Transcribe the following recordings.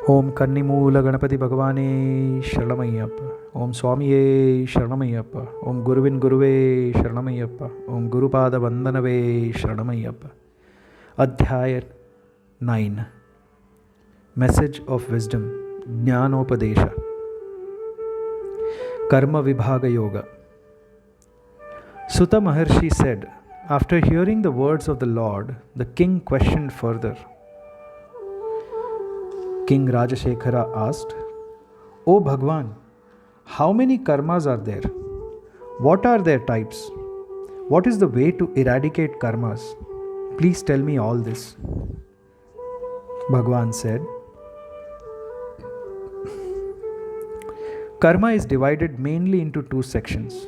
Om Kannimoola Ganapati Bhagavane Sharanamayappa. Om Swamiye Sharanamayappa. Om Guruvin Guruve Sharanamayappa. Om Gurupada Vandanave Sharanamayappa. Adhyaya 9. Message of Wisdom. Jnanopadesha. Karma Vibhaga Yoga. Sutta Maharshi said, after hearing the words of the Lord, the king questioned further. King Rajasekhara asked, O Bhagwan, how many karmas are there? What are their types? What is the way to eradicate karmas? Please tell me all this. Bhagwan said, Karma is divided mainly into two sections,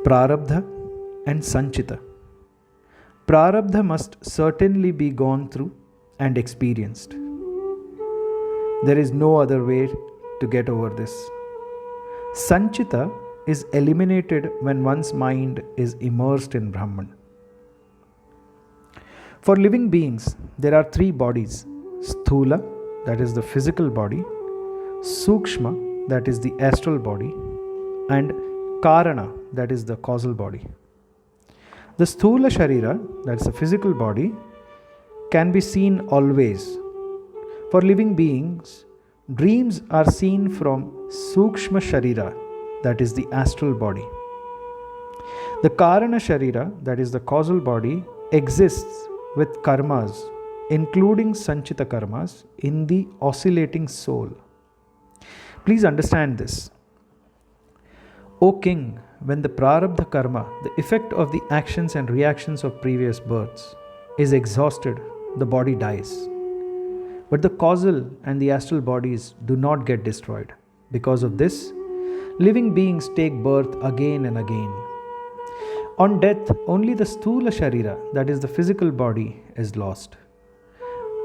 Prarabdha and Sanchita. Prarabdha must certainly be gone through and experienced. There is no other way to get over this. Sanchita is eliminated when one's mind is immersed in Brahman. For living beings, there are three bodies: Sthula, that is the physical body; Sukshma, that is the astral body; and Karana, that is the causal body. The Sthula Sharira, that is the physical body, can be seen always. For living beings, dreams are seen from Sukshma Sharira, that is the astral body. The Karana Sharira, that is the causal body, exists with karmas, including Sanchita karmas, in the oscillating soul. Please understand this. O king, when the Prarabdha karma, the effect of the actions and reactions of previous births, is exhausted, the body dies. But the causal and the astral bodies do not get destroyed. Because of this, living beings take birth again and again. On death, only the Sthula Sharira, that is the physical body, is lost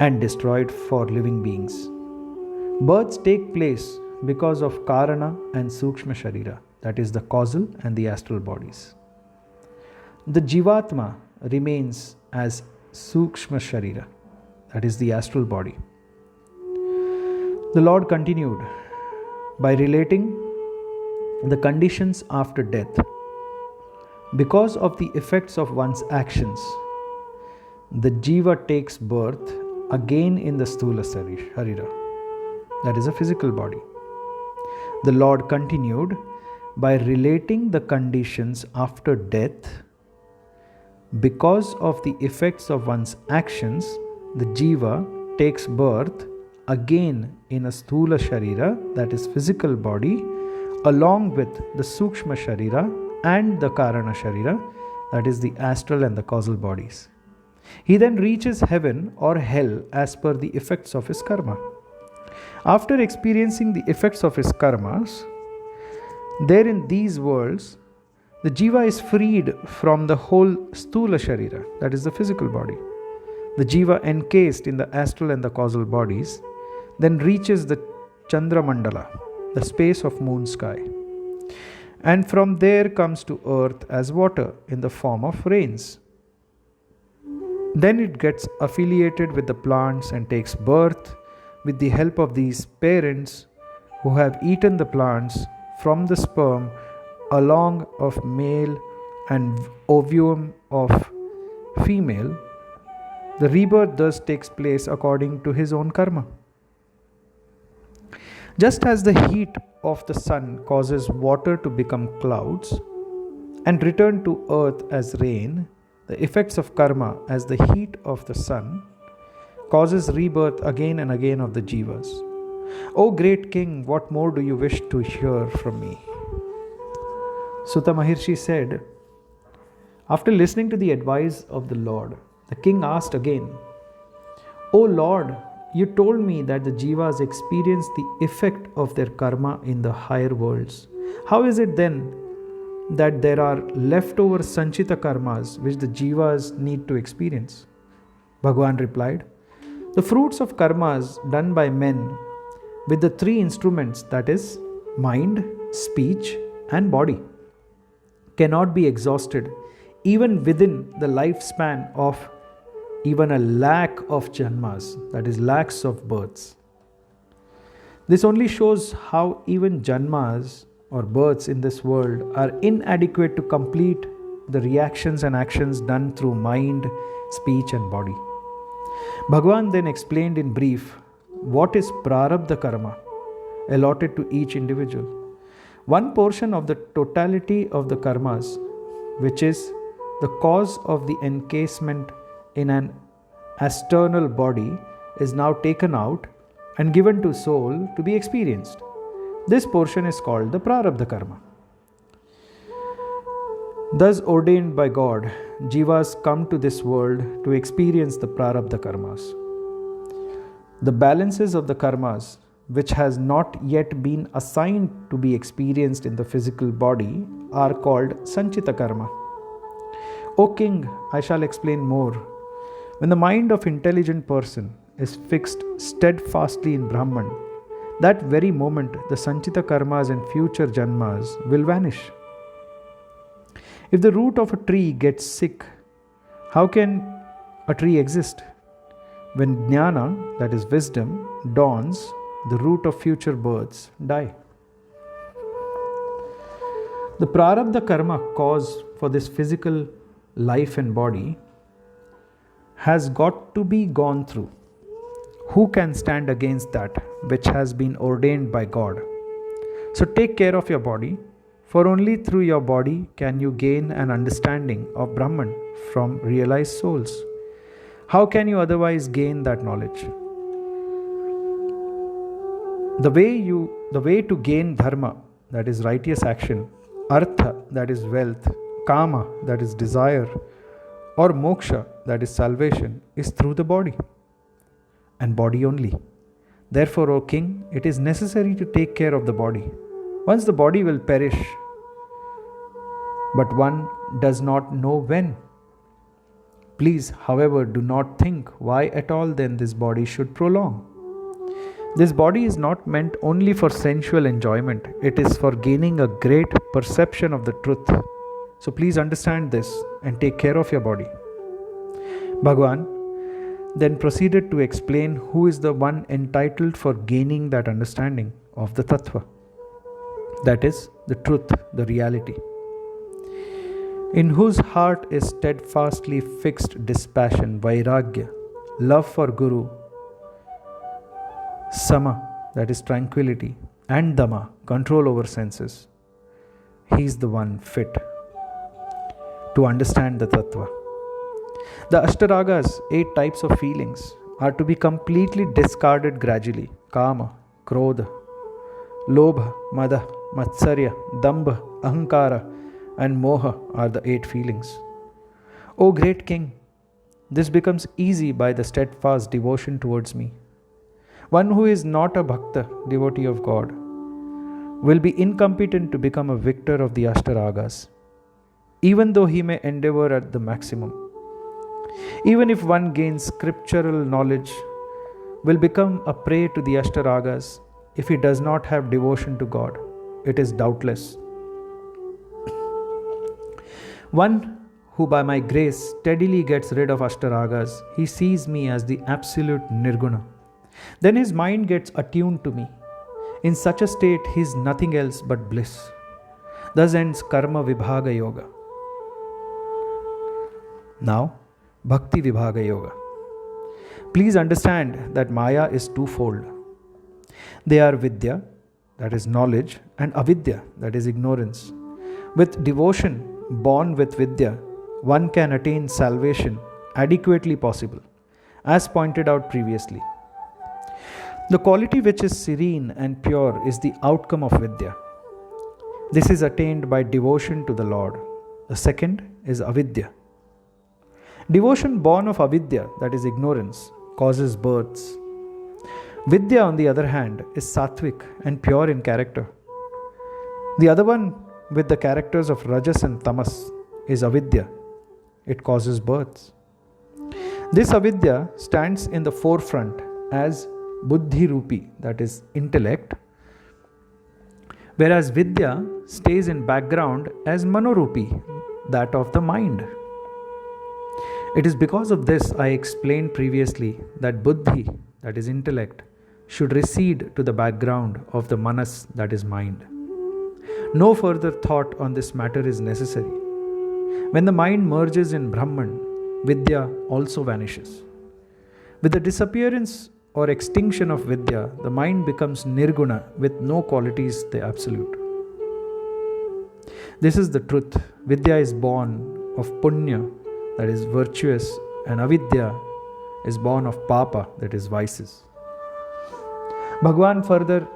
and destroyed for living beings. Births take place because of Karana and Sukshma Sharira, that is the causal and the astral bodies. The Jivatma remains as Sukshma Sharira, that is the astral body. The Lord continued by relating the conditions after death. Because of the effects of one's actions, the Jiva takes birth again in the Sthula Sharira, that is a physical body. The Lord continued by relating the conditions after death. Because of the effects of one's actions, the Jiva takes birth again in a Sthula Sharira, that is physical body, along with the Sukshma Sharira and the Karana Sharira, that is the astral and the causal bodies. He then reaches heaven or hell as per the effects of his karma. After experiencing the effects of his karmas, there in these worlds, the Jiva is freed from the whole Sthula Sharira, that is the physical body. The Jiva encased in the astral and the causal bodies then reaches the Chandra Mandala, the space of moon sky, and from there comes to earth as water in the form of rains. Then it gets affiliated with the plants and takes birth with the help of these parents who have eaten the plants from the sperm along of male and ovum of female. The rebirth thus takes place according to his own karma. Just as the heat of the sun causes water to become clouds and return to earth as rain, the effects of karma as the heat of the sun causes rebirth again and again of the jivas. O great king, what more do you wish to hear from me? Sutta Maharshi said, after listening to the advice of the Lord, the king asked again, O Lord, you told me that the jivas experience the effect of their karma in the higher worlds. How is it then that there are leftover sanchita karmas which the jivas need to experience? Bhagwan replied, the fruits of karmas done by men with the three instruments, that is, mind, speech, and body, cannot be exhausted even within the lifespan of even a lakh of janmas, that is, lakhs of births. This only shows how even janmas or births in this world are inadequate to complete the reactions and actions done through mind, speech, and body. Bhagavan then explained in brief what is prarabdha karma allotted to each individual. One portion of the totality of the karmas, which is the cause of the encasement in an external body, is now taken out and given to soul to be experienced. This portion is called the prarabdha karma. Thus ordained by God, jivas come to this world to experience the prarabdha karmas. The balances of the karmas, which has not yet been assigned to be experienced in the physical body, are called sanchita karma. O king, I shall explain more. When the mind of intelligent person is fixed steadfastly in Brahman, that very moment the sanchita karmas and future janmas will vanish. If the root of a tree gets sick, how can a tree exist? When jnana, that is wisdom, dawns, the root of future births die. The prarabdha karma cause for this physical life and body has got to be gone through. Who can stand against that which has been ordained by God? So take care of your body, for only through your body can you gain an understanding of Brahman from realized souls. How can you otherwise gain that knowledge? The way to gain dharma, that is righteous action, artha, that is wealth, kama, that is desire, or moksha, that is salvation, is through the body, and body only. Therefore, O king, it is necessary to take care of the body. Once the body will perish, but one does not know when. Please, however, do not think why at all then this body should prolong. This body is not meant only for sensual enjoyment, it is for gaining a great perception of the truth. So please understand this and take care of your body. Bhagavan then proceeded to explain who is the one entitled for gaining that understanding of the tattva, that is, the truth, the reality, in whose heart is steadfastly fixed dispassion, vairagya, love for Guru, sama, that is tranquility, and dama, control over senses. He is the one fit to understand the tattva. The Ashtaragas, 8 types of feelings, are to be completely discarded gradually. Kama, Krodha, Lobha, Mada, Matsarya, Dambha, Ahankara, and Moha are the 8 feelings. O great king, this becomes easy by the steadfast devotion towards me. One who is not a bhakta, devotee of God, will be incompetent to become a victor of the Ashtaragas, even though he may endeavor at the maximum. Even if one gains scriptural knowledge, will become a prey to the Ashtaragas if he does not have devotion to God. It is doubtless. One who by my grace steadily gets rid of Ashtaragas, he sees me as the absolute Nirguna. Then his mind gets attuned to me. In such a state, he is nothing else but bliss. Thus ends Karma Vibhaga Yoga. Now, Bhakti Vibhaga Yoga. Please understand that Maya is twofold. They are Vidya, that is knowledge, and Avidya, that is ignorance. With devotion born with Vidya, one can attain salvation adequately possible, as pointed out previously. The quality which is serene and pure is the outcome of Vidya. This is attained by devotion to the Lord. The second is Avidya. Devotion born of Avidya, that is ignorance, causes births. Vidya, on the other hand, is sattvic and pure in character. The other one, with the characters of Rajas and Tamas, is Avidya. It causes births. This Avidya stands in the forefront as Buddhi Rupi, that is intellect, whereas Vidya stays in background as Manorupi, that of the mind. It is because of this I explained previously that buddhi, that is intellect, should recede to the background of the manas, that is mind. No further thought on this matter is necessary. When the mind merges in Brahman, Vidya also vanishes. With the disappearance or extinction of Vidya, the mind becomes nirguna with no qualities, the absolute. This is the truth. Vidya is born of punya, that is virtuous, and avidya is born of papa, that is vices. Bhagavan further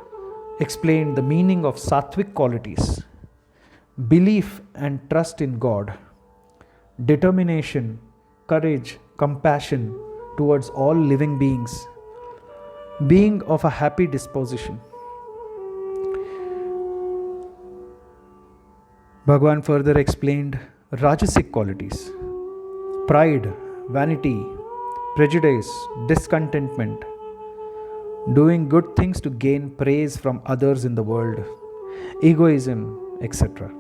explained the meaning of sattvic qualities: belief and trust in God, determination, courage, compassion towards all living beings, being of a happy disposition. Bhagavan further explained rajasic qualities: pride, vanity, prejudice, discontentment, doing good things to gain praise from others in the world, egoism, etc.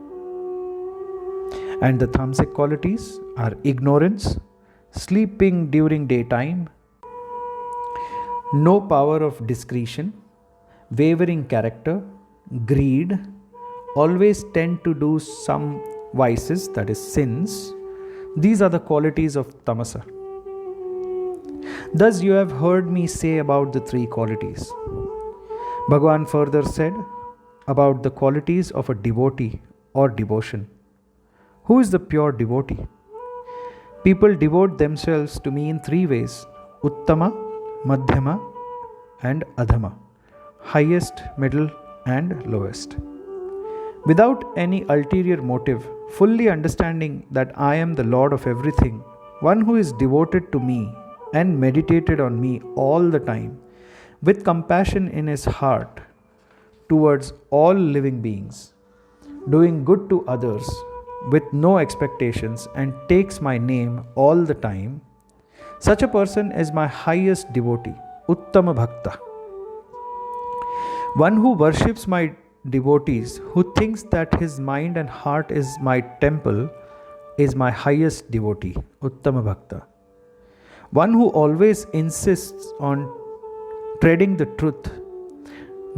And the tamasic qualities are ignorance, sleeping during daytime, no power of discretion, wavering character, greed, always tend to do some vices, that is sins. These are the qualities of tamasa. Thus you have heard me say about the three qualities. Bhagavan further said about the qualities of a devotee or devotion. Who is the pure devotee? People devote themselves to me in three ways: uttama, madhyama, and adhama, highest, middle, and lowest. Without any ulterior motive, fully understanding that I am the Lord of everything, one who is devoted to me and meditated on me all the time, with compassion in his heart towards all living beings, doing good to others with no expectations, and takes my name all the time, such a person is my highest devotee, Uttama Bhakta. One who worships my devotees, who thinks that his mind and heart is my temple, is my highest devotee, Uttama Bhakta. One who always insists on treading the truth,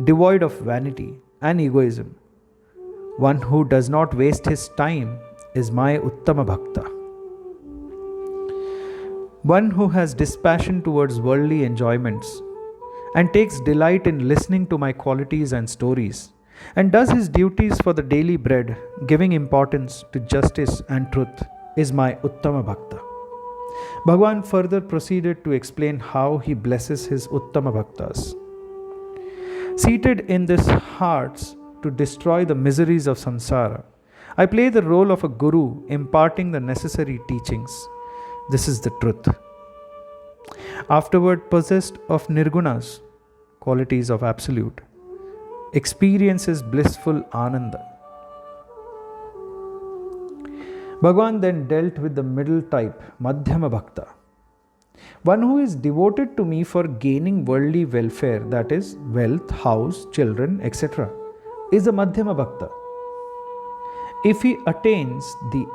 devoid of vanity and egoism, one who does not waste his time, is my Uttama Bhakta. One who has dispassion towards worldly enjoyments and takes delight in listening to my qualities and stories, and does his duties for the daily bread, giving importance to justice and truth, is my Uttama Bhakta. Bhagavan further proceeded to explain how he blesses his Uttama Bhaktas. Seated in this hearts to destroy the miseries of samsara, I play the role of a guru imparting the necessary teachings. This is the truth. Afterward, possessed of nirgunas, qualities of absolute, experiences blissful ananda. Bhagavan then dealt with the middle type, Madhyama Bhakta. One who is devoted to me for gaining worldly welfare, that is, wealth, house, children, etc., is a Madhyama Bhakta. If he attains the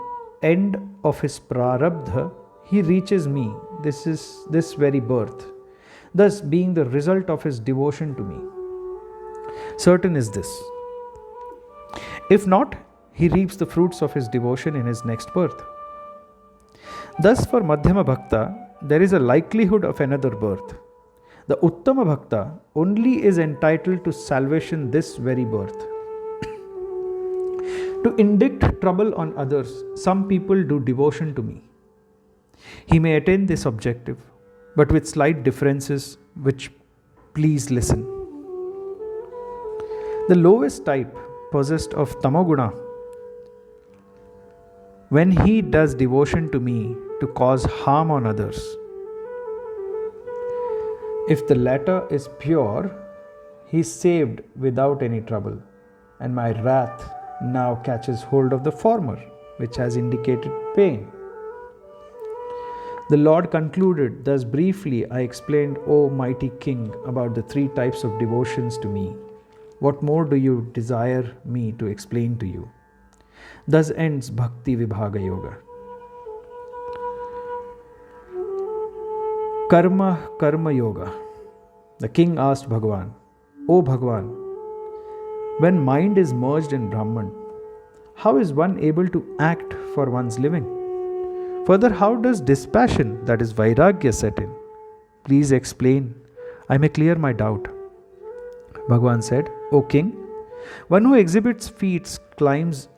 end of his prarabdha, he reaches me, this very birth, thus being the result of his devotion to me. Certain is this. If not, he reaps the fruits of his devotion in his next birth. Thus, for Madhyama Bhakta, there is a likelihood of another birth. The Uttama Bhakta only is entitled to salvation this very birth. To indict trouble on others, some people do devotion to me. He may attain this objective, but with slight differences which please listen. The lowest type, possessed of tamoguna, when he does devotion to me to cause harm on others, if the latter is pure, he is saved without any trouble, and my wrath now catches hold of the former, which has indicated pain. The Lord concluded, thus briefly I explained, O mighty King, about the three types of devotions to me. What more do you desire me to explain to you? Thus ends Bhakti Vibhaga Yoga. Karma Yoga. The king asked Bhagavan, O Bhagavan, when mind is merged in Brahman, how is one able to act for one's living? Further, how does dispassion, that is Vairagya, set in? Please explain. I may clear my doubt. Bhagavan said, O king, one who exhibits feats climbs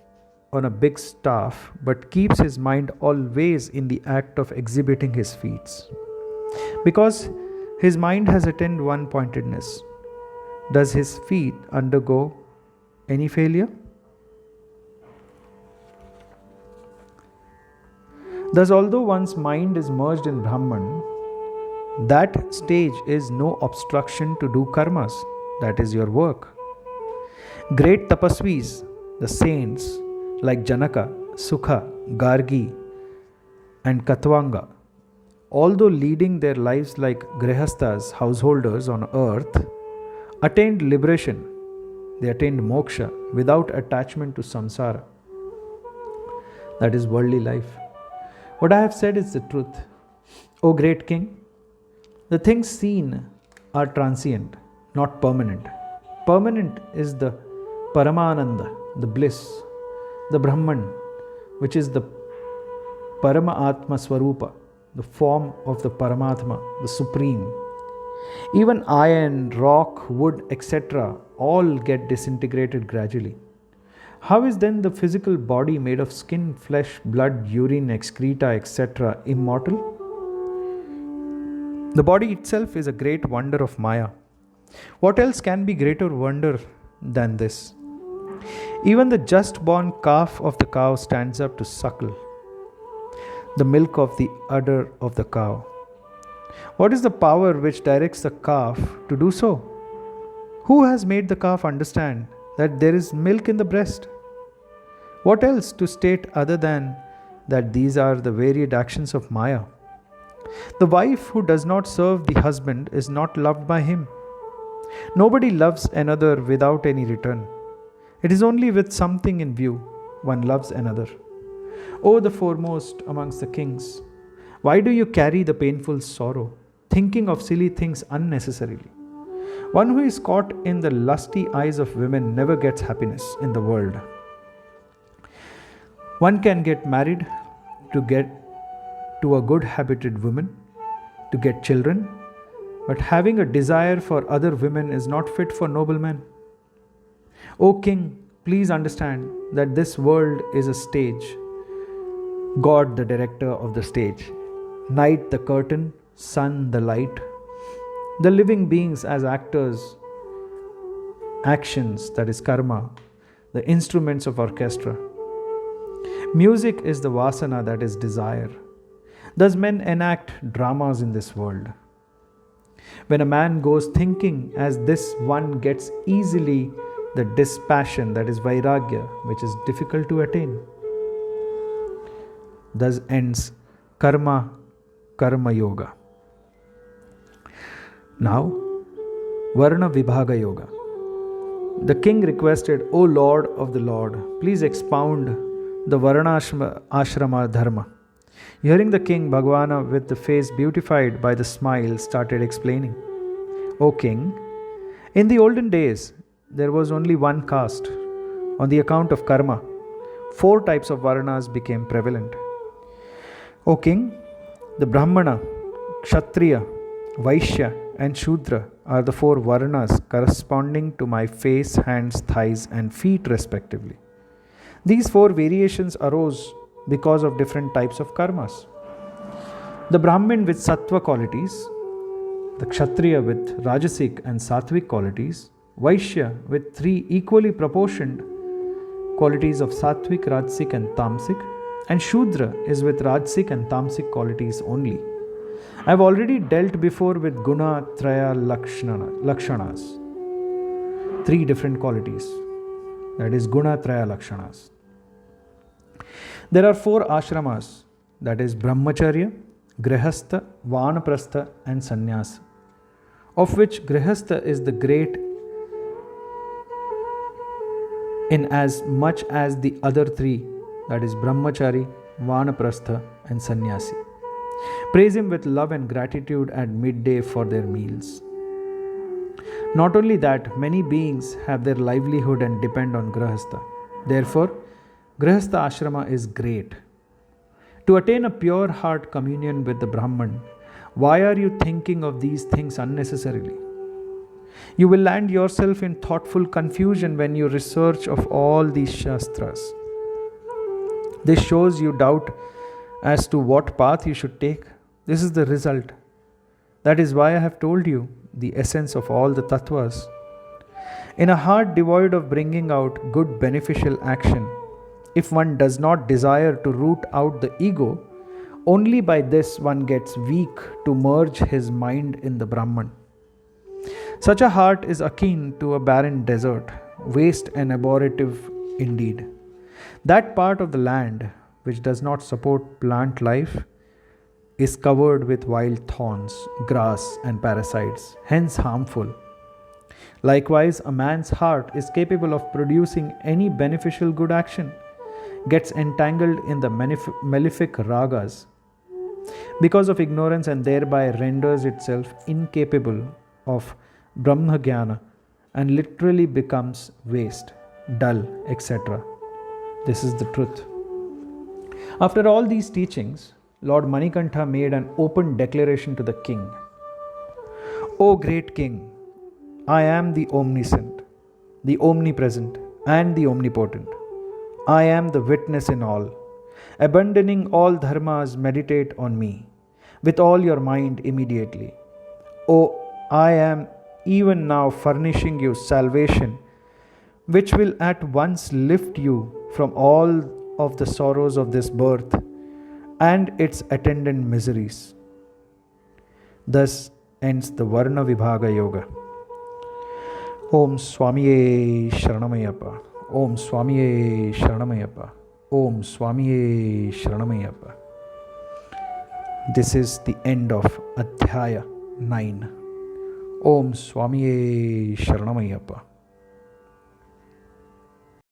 on a big staff but keeps his mind always in the act of exhibiting his feats. Because his mind has attained one pointedness, does his feet undergo any failure? Thus, although one's mind is merged in Brahman, that stage is no obstruction to do karmas, that is your work. Great tapasvis, the saints like Janaka, Sukha, Gargi, and Katvanga, although leading their lives like grihasthas, householders on earth, attained liberation. They attained moksha without attachment to samsara, that is worldly life. What I have said is the truth. O great king, the things seen are transient, not permanent. Permanent is the Paramananda, the bliss, the Brahman, which is the Parama-Atma Swarupa, the form of the Paramatma, the Supreme. Even iron, rock, wood, etc. all get disintegrated gradually. How is then the physical body made of skin, flesh, blood, urine, excreta, etc. immortal? The body itself is a great wonder of Maya. What else can be greater wonder than this? Even the just born calf of the cow stands up to suckle the milk of the udder of the cow. What is the power which directs the calf to do so? Who has made the calf understand that there is milk in the breast? What else to state other than that these are the varied actions of Maya? The wife who does not serve the husband is not loved by him. Nobody loves another without any return. It is only with something in view one loves another. O the foremost amongst the kings, why do you carry the painful sorrow, thinking of silly things unnecessarily? One who is caught in the lusty eyes of women never gets happiness in the world. One can get married to get to a good habited woman, to get children, but having a desire for other women is not fit for noble men. O king, please understand that this world is a stage. God the director of the stage, night the curtain, sun the light, the living beings as actors, actions, that is karma, the instruments of orchestra. Music is the vasana, that is desire. Thus men enact dramas in this world. When a man goes thinking as this, one gets easily the dispassion, that is vairagya, which is difficult to attain. Thus ends Karma Yoga. Now, Varna Vibhaga Yoga. The king requested, O Lord of the Lord, please expound the Varna Ashrama Dharma. Hearing the king, Bhagavana, with the face beautified by the smile, started explaining. O king, in the olden days, there was only one caste. On the account of karma, 4 types of varnas became prevalent. O king, the Brahmana, Kshatriya, Vaishya and Shudra are the 4 varnas corresponding to my face, hands, thighs and feet respectively. These 4 variations arose because of different types of karmas. The Brahmin with sattva qualities, the Kshatriya with rajasic and sattvic qualities, Vaishya with 3 equally proportioned qualities of sattvic, rajasic and tamasic, and Shudra is with rajasic and tamasic qualities only. I have already dealt before with guna traya lakshanas, 3 different qualities, that is guna traya lakshanas. There are 4 ashramas, that is brahmacharya, grihastha, vanaprastha and sannyasa, of which grihastha is the great in as much as the other 3, that is brahmachari, vanaprastha and sannyasi. Praise him with love and gratitude at midday for their meals. Not only that, many beings have their livelihood and depend on Grihastha. Therefore, Grihastha ashrama is great. To attain a pure heart communion with the Brahman, why are you thinking of these things unnecessarily? You will land yourself in thoughtful confusion when you research of all these shastras. This shows you doubt as to what path you should take. This is the result. That is why I have told you the essence of all the tattvas. In a heart devoid of bringing out good beneficial action, if one does not desire to root out the ego, only by this one gets weak to merge his mind in the Brahman. Such a heart is akin to a barren desert, waste and abortive indeed. That part of the land which does not support plant life is covered with wild thorns, grass, and parasites, hence harmful. Likewise, a man's heart is capable of producing any beneficial good action, gets entangled in the malefic ragas because of ignorance and thereby renders itself incapable of Brahmajnana and literally becomes waste, dull, etc. This is the truth. After all these teachings, Lord Manikantha made an open declaration to the king. O great king, I am the omniscient, the omnipresent, and the omnipotent. I am the witness in all. Abandoning all dharmas, meditate on me with all your mind immediately. O, I am even now furnishing you salvation, which will at once lift you from all of the sorrows of this birth and its attendant miseries. Thus ends the Varna Vibhaga Yoga. Om Swamy Sharanam. Om Swamy Sharanam. Om Swamy Sharanam. This is the end of Adhyaya 9. Om Swamy Sharanam.